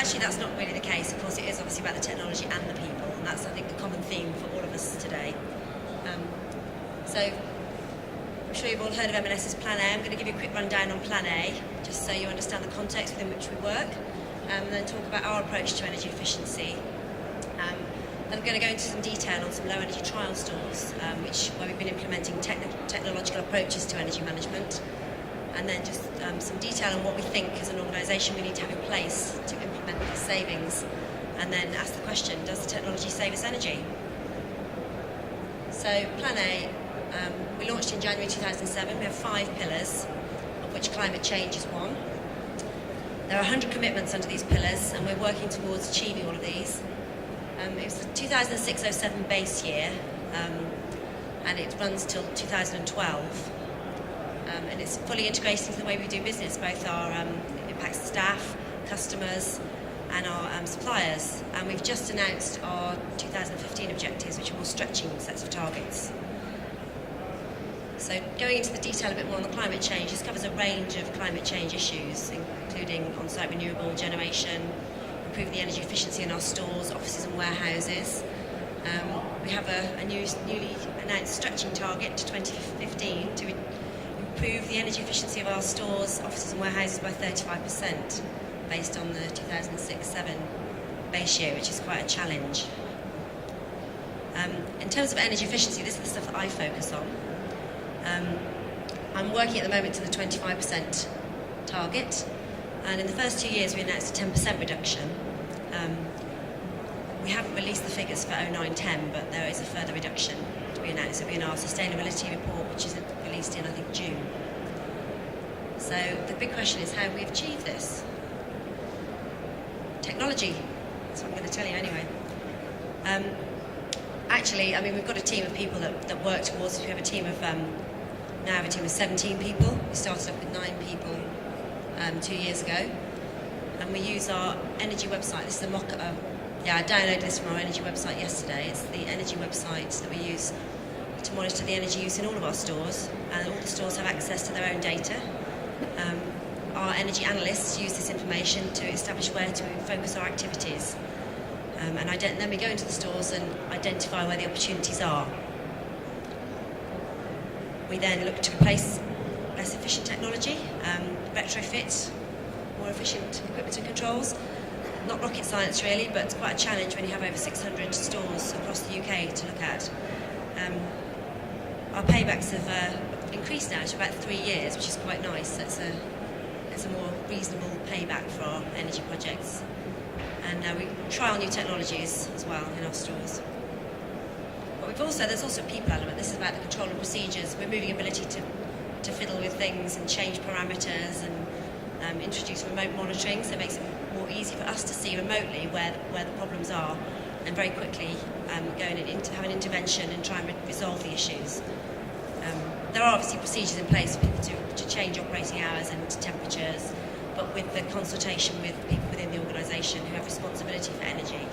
actually that's not really the case. Of course, it is obviously about the technology and the people, and that's, I think, a common theme for all of us today. So I'm sure you've all heard of M&S's Plan A. I'm going to give you a quick rundown on Plan A, just so you understand the context within which we work, and then talk about our approach to energy efficiency. Then I'm going to go into some detail on some low energy trial stores, where we've been implementing technological approaches to energy management, and then just some detail on what we think as an organisation we need to have in place to implement the savings, and then ask the question, does the technology save us energy? So Plan A, we launched in January 2007. We have 5 pillars, of which climate change is one. There are 100 commitments under these pillars, and we're working towards achieving all of these. It was the 2006-07 base year, and it runs till 2012. And it's fully integrated into the way we do business, both our impacts staff, customers, and our suppliers. And we've just announced our 2015 objectives, which are more stretching sets of targets. So going into the detail a bit more on the climate change, this covers a range of climate change issues, including on-site renewable generation, improve the energy efficiency in our stores, offices and warehouses. We have a newly announced stretching target to 2015 to improve the energy efficiency of our stores, offices and warehouses by 35%, based on the 2006-07 base year, which is quite a challenge. In terms of energy efficiency, this is the stuff that I focus on. I'm working at the moment to the 25% target, and in the first 2 years we announced a 10% reduction. We haven't released the figures for 09-10, but there is a further reduction to be announced. It'll be in our sustainability report, which is released in, I think, June. So the big question is, how have we achieved this? Technology. That's what I'm going to tell you anyway. Actually, I mean, we've got a team of people that work towards it. We have a team of, now have a team of 17 people. We started up with 9 people 2 years ago. And we use our energy website. This is a mock-up. I downloaded this from our energy website yesterday. It's the energy website that we use to monitor the energy use in all of our stores. And all the stores have access to their own data. Our energy analysts use this information to establish where to focus our activities. And then we go into the stores and identify where the opportunities are. We then look to replace less efficient technology, retrofit more efficient equipment and controls. Not rocket science really, but it's quite a challenge when you have over 600 stores across the UK to look at. Our paybacks have increased now to about 3 years, which is quite nice. It's a more reasonable payback for our energy projects. And we trial new technologies as well in our stores. But there's also a people element. This is about the control and procedures, removing ability to fiddle with things and change parameters, and introduce remote monitoring, so it makes it more easy for us to see remotely where the problems are, and very quickly go in and have an intervention and try and resolve the issues. There are obviously procedures in place for people to change operating hours and temperatures, but with the consultation with people within the organisation who have responsibility for energy.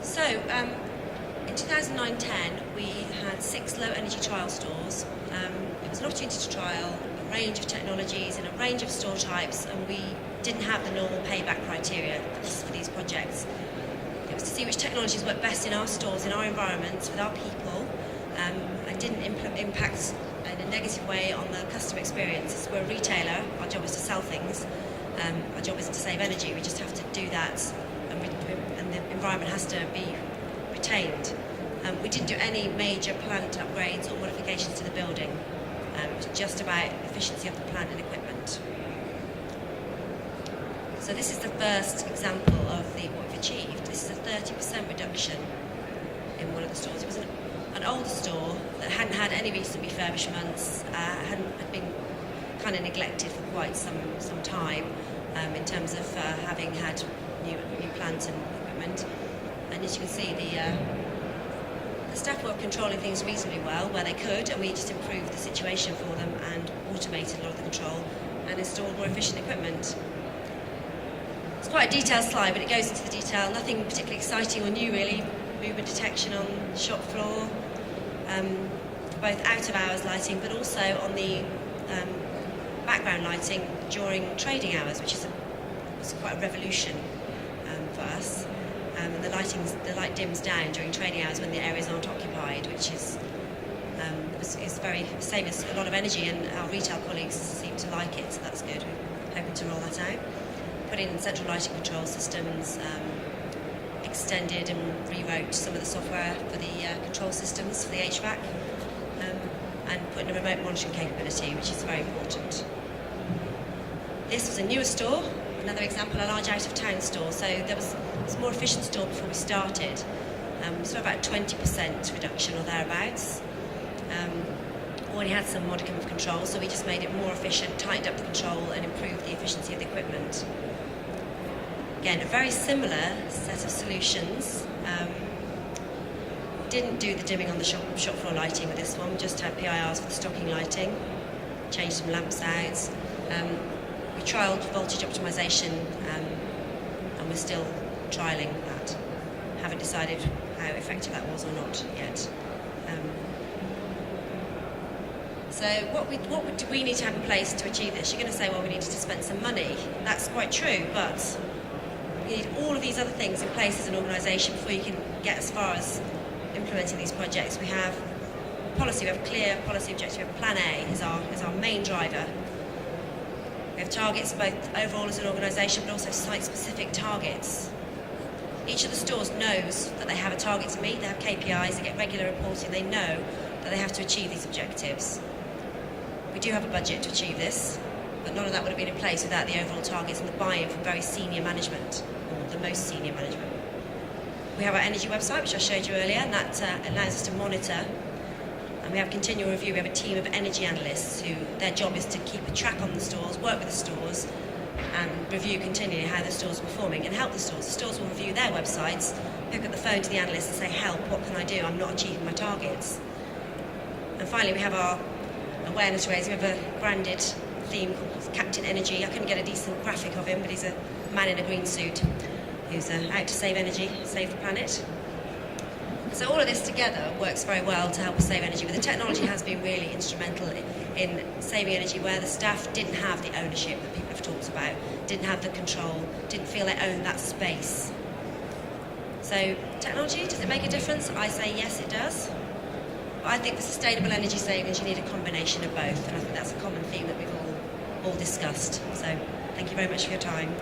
So, in 2009-10, we had 6 low energy trial stores. It was an opportunity to trial a range of technologies in a range of store types, and we didn't have the normal payback criteria for these projects. It was to see which technologies work best in our stores, in our environments, with our people, and didn't impact in a negative way on the customer experience. As we're a retailer, our job is to sell things. Our job isn't to save energy. We just have to do that, and the environment has to be retained. We didn't do any major plant upgrades or modifications to the building. It was just about efficiency of the plant and equipment. So this is the first example of what we've achieved. This is a 30% reduction in one of the stores. It was an older store that hadn't had any recent refurbishments, had been kind of neglected for quite some time in terms of having had new plant and equipment. And as you can see, the staff were controlling things reasonably well where they could, and we just improved the situation for them and automated a lot of the control and installed more efficient equipment. It's quite a detailed slide, but it goes into the detail. Nothing particularly exciting or new really. Movement detection on the shop floor, both out of hours lighting, but also on the background lighting during trading hours, which is was quite a revolution for us. And the light dims down during training hours when the areas aren't occupied, which is saves us a lot of energy, and our retail colleagues seem to like it, so that's good. We're hoping to roll that out. Put in central lighting control systems, extended and rewrote some of the software for the control systems for the HVAC, and put in a remote monitoring capability, which is very important. This was a newer store, another example, a large out-of-town store. So it was a more efficient store before we started. We saw about 20% reduction or thereabouts. Already had some modicum of control, so we just made it more efficient, tightened up the control and improved the efficiency of the equipment. Again, a very similar set of solutions. Didn't do the dimming on the shop floor lighting with this one, we just had PIRs for the stocking lighting, changed some lamps out. We trialled voltage optimisation, and we're still trialling that. Haven't decided how effective that was or not yet. So what do we need to have in place to achieve this? You're going to say, well, we needed to spend some money. That's quite true, but you need all of these other things in place as an organisation before you can get as far as implementing these projects. We have policy, we have a clear policy objective. We have Plan A is our main driver. We have targets both overall as an organisation, but also site-specific targets. Each of the stores knows that they have a target to meet, they have KPIs, they get regular reporting, they know that they have to achieve these objectives. We do have a budget to achieve this, but none of that would have been in place without the overall targets and the buy-in from very senior management, or the most senior management. We have our energy website, which I showed you earlier, and that allows us to monitor. And we have continual review. We have a team of energy analysts who their job is to keep a track on the stores, work with the stores, and review continually how the stores are performing and help the stores. The stores will review their websites, pick up the phone to the analysts and say, help, what can I do? I'm not achieving my targets. And finally, we have our awareness raise. We have a branded theme called Captain Energy. I couldn't get a decent graphic of him, but he's a man in a green suit who's out to save energy, save the planet. So all of this together works very well to help us save energy, but the technology has been really instrumental in saving energy where the staff didn't have the ownership that people have talked about, didn't have the control, didn't feel they owned that space. So technology, does it make a difference? I say yes, it does. But I think for sustainable energy savings, you need a combination of both, and I think that's a common theme that we've all discussed. So thank you very much for your time.